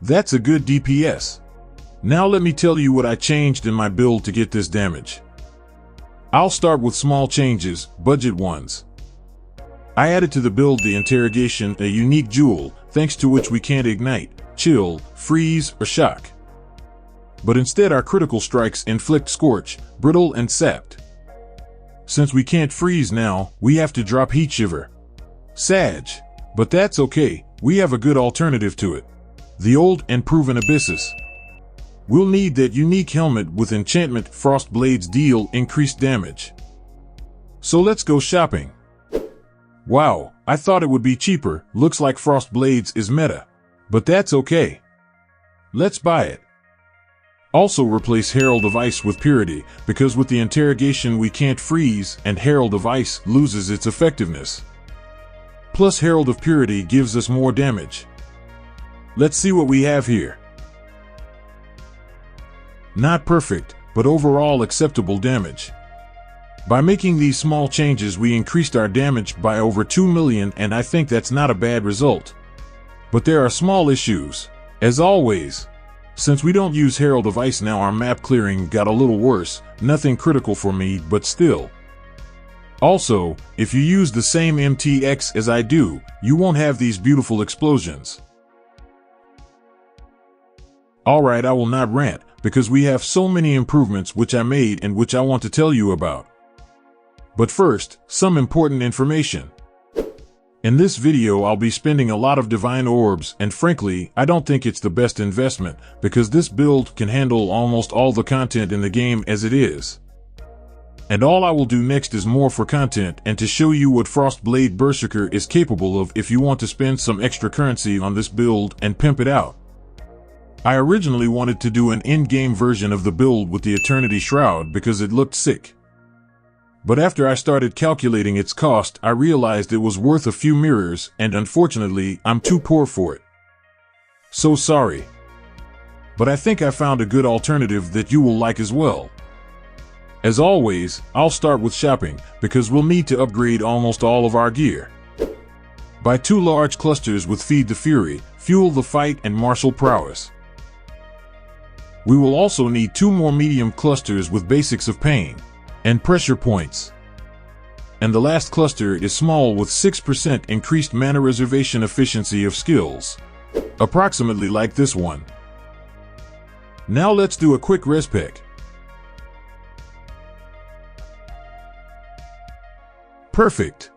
That's a good DPS. Now let me tell you what I changed in my build to get this damage. I'll start with small changes, budget ones. I added to the build the Interrogation, a unique jewel, thanks to which we can't ignite, chill, freeze, or shock. But instead our critical strikes inflict scorch, brittle, and sapped. Since we can't freeze now, we have to drop heat shiver. Sag. But that's okay, we have a good alternative to it. The old and proven Abyssus. We'll need that unique helmet with enchantment. Frost blades deal increased damage. So let's go shopping. Wow, I thought it would be cheaper. Looks like Frost blades is meta. But that's okay. Let's buy it. Also replace Herald of Ice with Purity, because with the Interrogation we can't freeze and Herald of Ice loses its effectiveness. Plus Herald of Purity gives us more damage. Let's see what we have here. Not perfect, but overall acceptable damage. By making these small changes we increased our damage by over 2 million, and I think that's not a bad result. But there are small issues. As always, since we don't use Herald of Ice now, our map clearing got a little worse. Nothing critical for me, but still. Also, if you use the same MTX as I do, you won't have these beautiful explosions. Alright, I will not rant, because we have so many improvements which I made and which I want to tell you about. But first, some important information. In this video I'll be spending a lot of divine orbs, and frankly, I don't think it's the best investment, because this build can handle almost all the content in the game as it is. And all I will do next is more for content and to show you what Frostblade Berserker is capable of if you want to spend some extra currency on this build and pimp it out. I originally wanted to do an in-game version of the build with the Eternity Shroud because it looked sick. But after I started calculating its cost, I realized it was worth a few mirrors, and unfortunately, I'm too poor for it. So sorry. But I think I found a good alternative that you will like as well. As always, I'll start with shopping, because we'll need to upgrade almost all of our gear. Buy 2 large clusters with Feed the Fury, Fuel the Fight, and Martial Prowess. We will also need 2 more medium clusters with Basics of Pain and Pressure Points. And the last cluster is small with 6% increased mana reservation efficiency of skills. Approximately like this one. Now let's do a quick res pick. Perfect.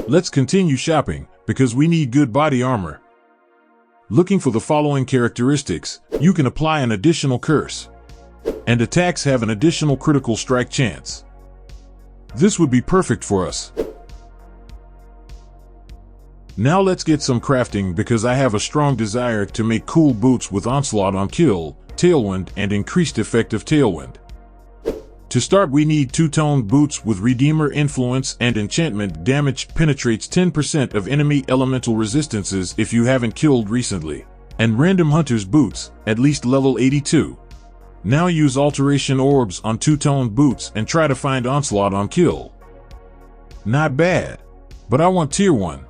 Let's continue shopping, because we need good body armor. Looking for the following characteristics, you can apply an additional curse. And attacks have an additional critical strike chance. This would be perfect for us. Now let's get some crafting, because I have a strong desire to make cool boots with Onslaught on Kill, Tailwind, and increased effective Tailwind. To start, we need 2-toned boots with Redeemer Influence and enchantment. Damage penetrates 10% of enemy elemental resistances if you haven't killed recently. And Random Hunter's boots, at least level 82. Now use Alteration Orbs on 2-toned boots and try to find Onslaught on Kill. Not bad. But I want tier 1.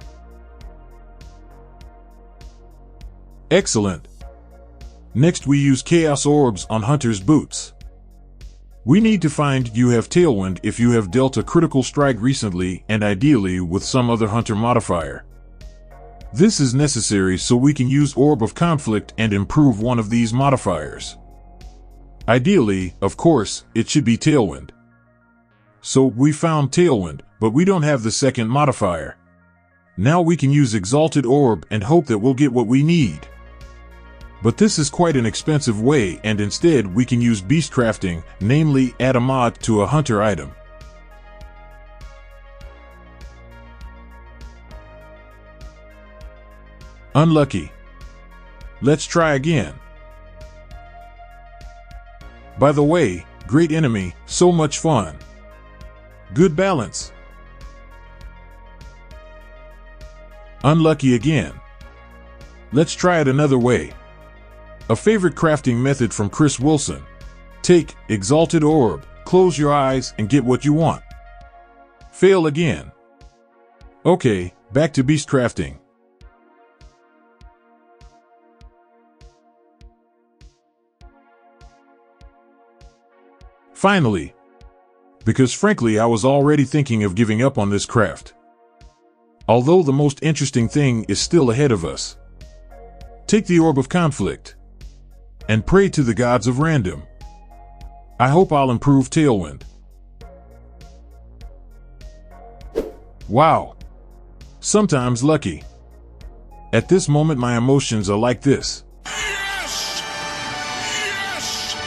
Excellent. Next we use Chaos Orbs on Hunter's boots. We need to find you have Tailwind if you have dealt a critical strike recently, and ideally with some other hunter modifier. This is necessary so we can use Orb of Conflict and improve one of these modifiers. Ideally, of course, it should be Tailwind. So we found Tailwind, but we don't have the second modifier. Now we can use Exalted Orb and hope that we'll get what we need. But this is quite an expensive way, and instead we can use beast crafting, namely add a mod to a hunter item. Unlucky. Let's try again. By the way, great enemy, so much fun. Good balance. Unlucky again. Let's try it another way. A favorite crafting method from Chris Wilson. Take Exalted Orb, close your eyes, and get what you want. Fail again. Okay, back to beast crafting. Finally, because frankly I was already thinking of giving up on this craft. Although the most interesting thing is still ahead of us. Take the Orb of Conflict and pray to the gods of random. I hope I'll improve Tailwind. Wow. Sometimes lucky. At this moment my emotions are like this. Yes! Yes!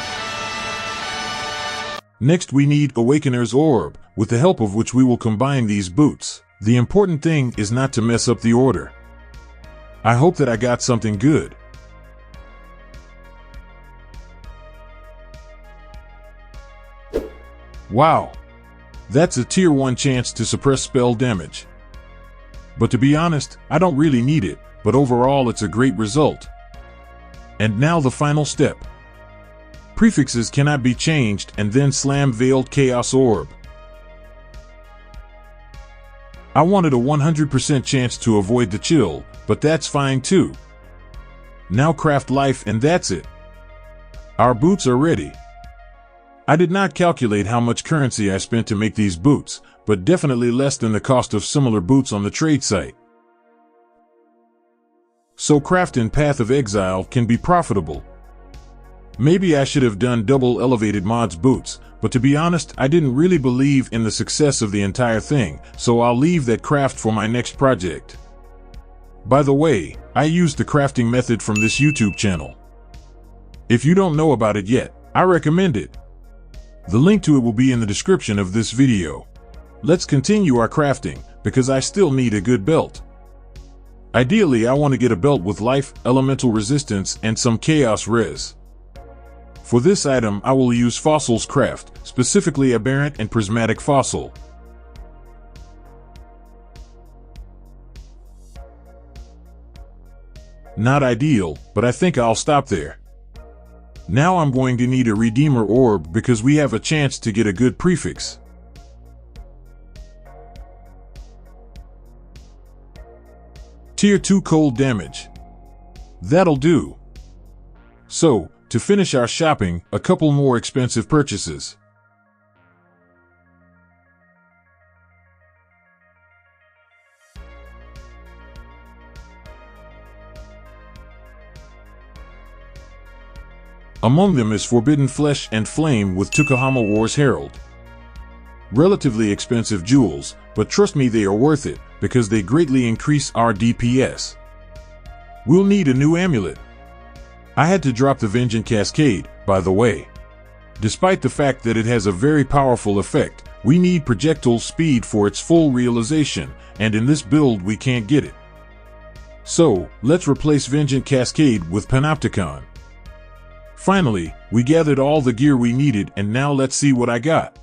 Next we need Awakener's Orb, with the help of which we will combine these boots. The important thing is not to mess up the order. I hope that I got something good. Wow. That's a tier 1 chance to suppress spell damage. But to be honest, I don't really need it, but overall it's a great result. And now the final step. Prefixes cannot be changed and then slam Veiled Chaos Orb. I wanted a 100% chance to avoid the chill, but that's fine too. Now craft life and that's it. Our boots are ready. I did not calculate how much currency I spent to make these boots, but definitely less than the cost of similar boots on the trade site. So crafting Path of Exile can be profitable. Maybe I should have done double elevated mods boots, but to be honest, I didn't really believe in the success of the entire thing, so I'll leave that craft for my next project. By the way, I used the crafting method from this YouTube channel. If you don't know about it yet, I recommend it. The link to it will be in the description of this video. Let's continue our crafting, because I still need a good belt. Ideally, I want to get a belt with life, elemental resistance, and some chaos res. For this item, I will use Fossil's craft, specifically Aberrant and Prismatic Fossil. Not ideal, but I think I'll stop there. Now I'm going to need a Redeemer Orb because we have a chance to get a good prefix. Tier 2 cold damage. That'll do. So, to finish our shopping, a couple more expensive purchases. Among them is Forbidden Flesh and Flame with Tukohama War's Herald. Relatively expensive jewels, but trust me they are worth it, because they greatly increase our DPS. We'll need a new amulet. I had to drop the Vengeance Cascade, by the way. Despite the fact that it has a very powerful effect, we need projectile speed for its full realization, and in this build we can't get it. So, let's replace Vengeance Cascade with Panopticon. Finally, we gathered all the gear we needed, and now let's see what I got.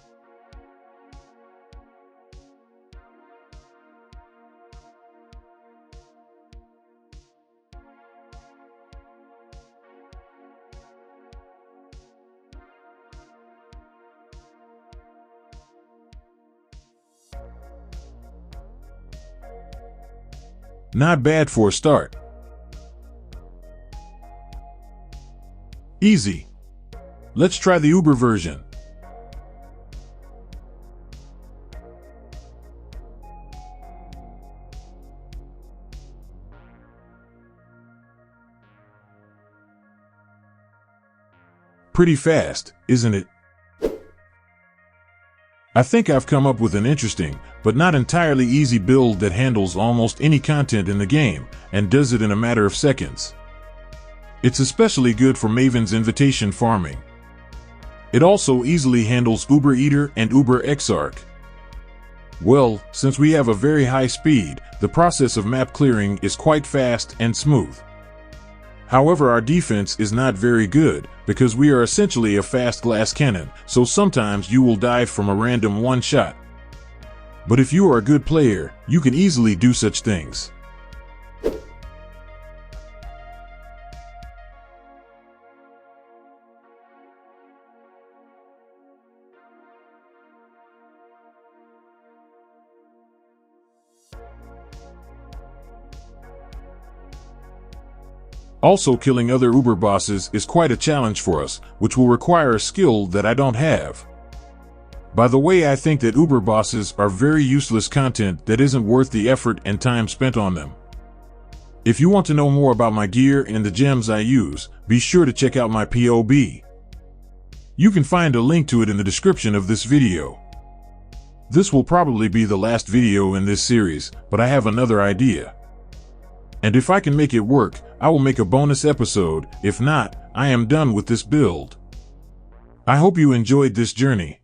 Not bad for a start. Easy. Let's try the Uber version. Pretty fast, isn't it? I think I've come up with an interesting, but not entirely easy build that handles almost any content in the game, and does it in a matter of seconds. It's especially good for Maven's invitation farming. It also easily handles Uber Eater and Uber Exarch. Well, since we have a very high speed, the process of map clearing is quite fast and smooth. However, our defense is not very good, because we are essentially a fast glass cannon, so sometimes you will die from a random one shot. But if you are a good player, you can easily do such things. Also, killing other Uber bosses is quite a challenge for us, which will require a skill that I don't have. By the way, I think that Uber bosses are very useless content that isn't worth the effort and time spent on them. If you want to know more about my gear and the gems I use, be sure to check out my POB. You can find a link to it in the description of this video. This will probably be the last video in this series, but I have another idea. And if I can make it work, I will make a bonus episode. If not, I am done with this build. I hope you enjoyed this journey.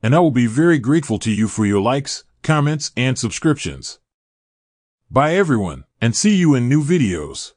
And I will be very grateful to you for your likes, comments, and subscriptions. Bye everyone, and see you in new videos.